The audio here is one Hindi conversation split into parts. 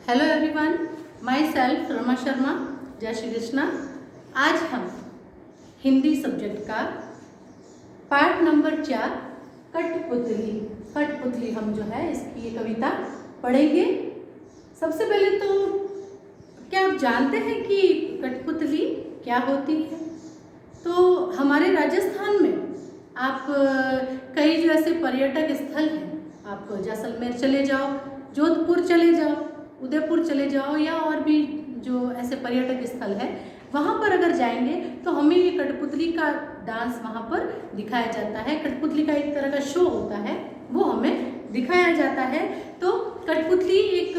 Hello everyone, my self Rama Sharma. जय श्री कृष्णा। आज हम हिंदी सब्जेक्ट का पार्ट नंबर 4 कठपुतली हम जो है इसकी ये कविता पढ़ेंगे। सबसे पहले तो क्या आप जानते हैं कि कठपुतली क्या होती है? तो हमारे राजस्थान में आप कई जो ऐसे पर्यटक स्थल हैं, आप जैसलमेर चले जाओ, जोधपुर चले जाओ, उदयपुर चले जाओ या और भी जो ऐसे पर्यटक स्थल है वहाँ पर अगर जाएंगे तो हमें ये कठपुतली का डांस वहाँ पर दिखाया जाता है। कठपुतली का एक तरह का शो होता है, वो हमें दिखाया जाता है। तो कठपुतली एक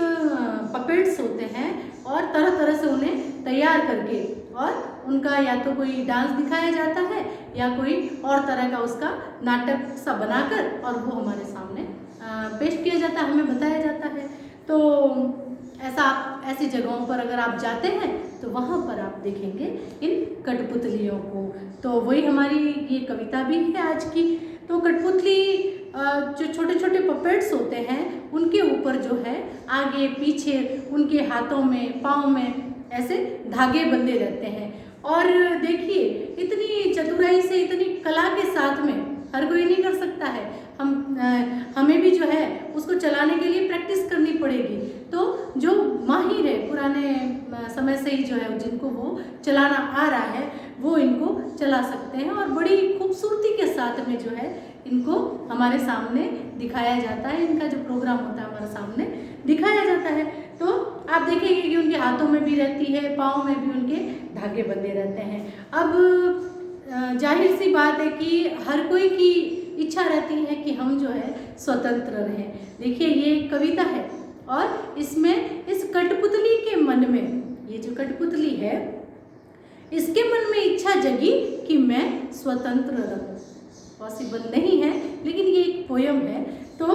पपेट्स होते हैं और तरह तरह से उन्हें तैयार करके और उनका या तो कोई डांस दिखाया जाता है या कोई और तरह का उसका नाटक सा बनाकर और वो हमारे सामने पेश किया जाता है, हमें बताया जाता है। तो ऐसी जगहों पर अगर आप जाते हैं तो वहाँ पर आप देखेंगे इन कठपुतलियों को। तो वही हमारी ये कविता भी है आज की। तो कठपुतली जो छोटे छोटे पपेट्स होते हैं उनके ऊपर जो है आगे पीछे उनके हाथों में पाँव में ऐसे धागे बंधे रहते हैं। और देखिए इतनी चतुराई से, इतनी कला के साथ में हर कोई नहीं कर सकता है। हमें भी जो है उसको चलाने के लिए प्रैक्टिस करनी पड़ेगी। तो जो माहिर है, पुराने समय से ही जो है जिनको वो चलाना आ रहा है वो इनको चला सकते हैं और बड़ी खूबसूरती के साथ में जो है इनको हमारे सामने दिखाया जाता है। इनका जो प्रोग्राम होता है हमारे सामने दिखाया जाता है। तो आप देखेंगे कि उनके हाथों में भी रहती है, पाँव में भी उनके धागे बंधे रहते हैं। अब जाहिर सी बात है कि हर कोई की इच्छा रहती है कि हम जो है स्वतंत्र रहें। देखिए ये कविता है और इसमें इस कठपुतली के मन में, ये जो कठपुतली है इसके मन में इच्छा जगी कि मैं स्वतंत्र रहूं। पॉसिबल नहीं है लेकिन ये एक पोयम है। तो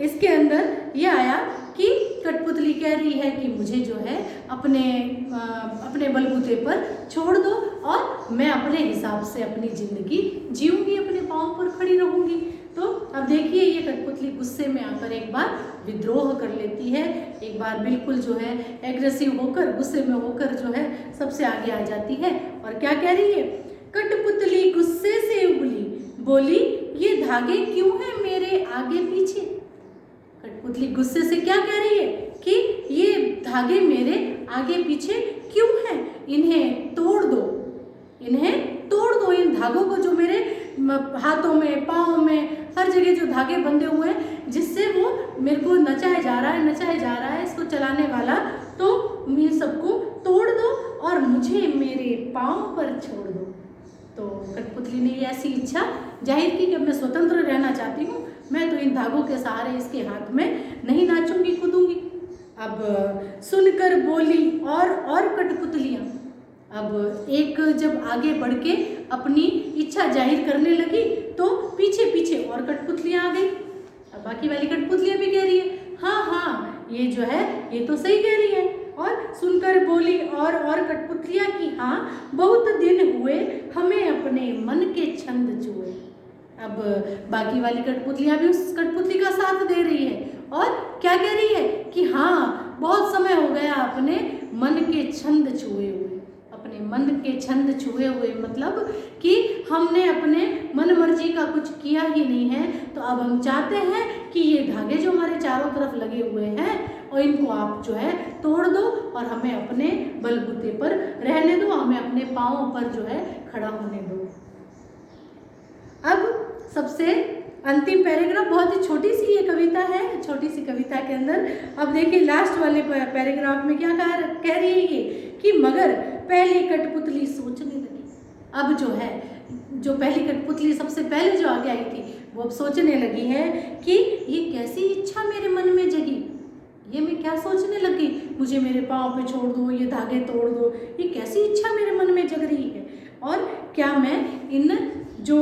इसके अंदर ये आया कि कठपुतली कह रही है कि मुझे जो है अपने बलबूते पर छोड़ दो और मैं अपने हिसाब से अपनी ज़िंदगी जीऊँगी, अपने पाँव पर खड़ी रहूँगी। तो अब देखिए ये कठपुतली गुस्से में आकर एक बार विद्रोह कर लेती है, एक बार बिल्कुल जो है एग्रेसिव होकर, गुस्से में होकर जो है सबसे आगे आ जाती है। और क्या कह रही है? कठपुतली गुस्से से उबली, बोली ये धागे क्यों हैं मेरे आगे पीछे। कठपुतली गुस्से से क्या कह रही है कि ये धागे मेरे आगे पीछे क्यों हैं, इन्हें तोड़ दो, इन्हें तोड़ दो। इन धागों को जो मेरे हाथों में, पाँव में, हर जगह जो धागे बंधे हुए हैं जिससे वो मेरे को नचाया जा रहा है इसको चलाने वाला, तो इन सबको तोड़ दो और मुझे मेरे पाँव पर छोड़ दो। तो कठपुतली ने ऐसी इच्छा जाहिर की कि मैं स्वतंत्र रहना चाहती हूँ, मैं तो इन धागों के सहारे इसके हाथ में नहीं नाचूंगी कूदूंगी। अब सुनकर बोली और कठपुतलियाँ। अब एक जब आगे बढ़ के अपनी इच्छा जाहिर करने लगी तो पीछे पीछे और कठपुतलियाँ आ गई। अब बाकी वाली कठपुतलियाँ भी कह रही है हाँ ये जो है ये तो सही कह रही है। और सुनकर बोली और कठपुतलियाँ की हाँ बहुत दिन हुए हमें अपने मन के छंद छुए। अब बाकी वाली कठपुतलियाँ भी उस कठपुतली का साथ दे रही है और क्या कह रही है कि हाँ बहुत समय हो गया अपने मन के छंद छुए हुए। अपने मन के छंद छुए हुए मतलब कि हमने अपने मन मर्जी का कुछ किया ही नहीं है, तो अब हम चाहते हैं कि ये धागे जो हमारे चारों तरफ लगे हुए हैं और इनको आप जो है तोड़ दो और हमें अपने बलबूते पर रहने दो, हमें अपने पाँव पर जो है खड़ा होने दो। अब सबसे अंतिम पैराग्राफ, बहुत ही छोटी सी ये कविता है, छोटी सी कविता के अंदर अब देखिए लास्ट वाले पैराग्राफ में क्या कह रही है ये कि मगर पहली कठपुतली सोचने लगी। अब जो है जो पहली कठपुतली सबसे पहले जो आगे आई थी वो अब सोचने लगी है कि ये कैसी इच्छा मेरे मन में जगी, ये मैं क्या सोचने लगी, मुझे मेरे पाँव पे छोड़ दो, ये धागे तोड़ दो, ये कैसी इच्छा मेरे मन में जग रही है। और क्या मैं इन जो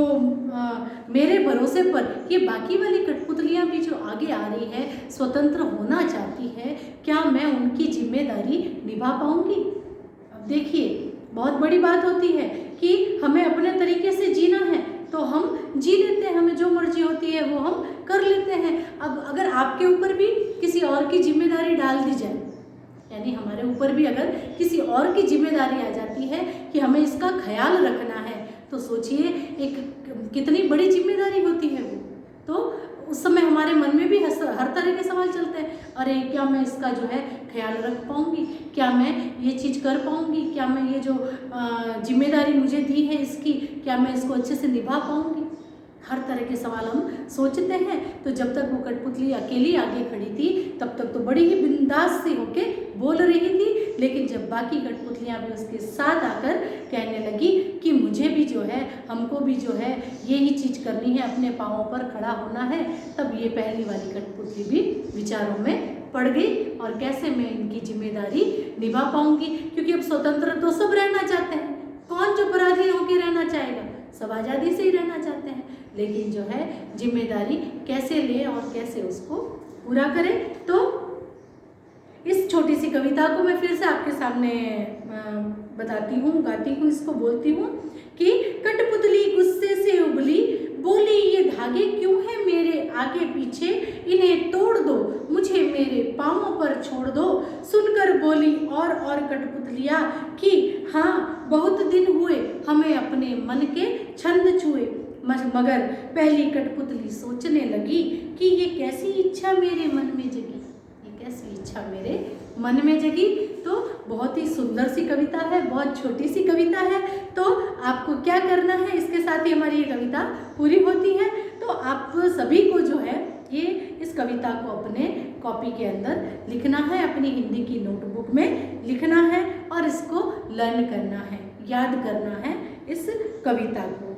मेरे भरोसे पर ये बाकी वाली कठपुतलियाँ भी जो आगे आ रही है, स्वतंत्र होना चाहती है, क्या मैं उनकी जिम्मेदारी निभा पाऊँगी। अब देखिए बहुत बड़ी बात होती है कि हमें अपने तरीके से जीना है तो हम जी लेते हैं, हमें जो मर्जी होती है वो हम कर लेते हैं। अब अगर आपके ऊपर भी किसी और की जिम्मेदारी डाल दी जाए यानी हमारे ऊपर भी अगर किसी और की जिम्मेदारी आ जाती है कि हमें इसका ख्याल रखना है, तो सोचिए एक कितनी बड़ी जिम्मेदारी होती है वो। तो उस समय हमारे मन में भी हर तरह के सवाल चलते हैं, अरे क्या मैं इसका जो है ख्याल रख पाऊँगी, क्या मैं ये चीज़ कर पाऊँगी, क्या मैं ये जो जिम्मेदारी मुझे दी है इसकी, क्या मैं इसको अच्छे से निभा पाऊँगी। हर तरह के सवाल हम सोचते हैं। तो जब तक वो कठपुतली अकेली आगे खड़ी थी तब तक तो बड़ी ही बिंदास सी होके बोल रही थी, लेकिन जब बाकी कठपुतलियाँ भी उसके साथ आकर कहने लगी कि मुझे भी जो है, हमको भी जो है यही चीज़ करनी है, अपने पाँवों पर खड़ा होना है, तब ये पहली वाली कठपुतली भी विचारों में पड़ गई और कैसे मैं इनकी जिम्मेदारी निभा पाऊंगी, क्योंकि अब स्वतंत्र तो सब रहना चाहते हैं, कौन जो पराधीन होकर रहना चाहेगा, सब आज़ादी से ही रहना चाहते हैं, लेकिन जो है जिम्मेदारी कैसे ले और कैसे उसको पूरा करें। तो इस छोटी सी कविता को मैं फिर से आपके सामने बताती हूँ, गाती हूँ, इसको बोलती हूँ कि कठपुतली गुस्से से उबली, बोली ये धागे क्यों है मेरे आगे पीछे, इन्हें तोड़ दो, मुझे मेरे पाँवों पर छोड़ दो। सुनकर बोली और कठपुतलियाँ कि हाँ बहुत दिन हुए हमें अपने मन के छंद छुए, मगर पहली कठपुतली सोचने लगी कि ये कैसी इच्छा मेरे मन में जगी, ये कैसी इच्छा मेरे मन में जगी। तो बहुत ही सुंदर सी कविता है, बहुत छोटी सी कविता है। तो आपको क्या करना है, इसके साथ ही हमारी ये कविता पूरी होती है। तो आप सभी को जो है ये इस कविता को अपने कॉपी के अंदर लिखना है, अपनी हिंदी की नोटबुक में लिखना है और इसको लर्न करना है, याद करना है इस कविता को।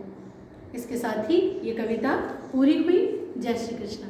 इसके साथ ही ये कविता पूरी हुई। जय श्री कृष्ण।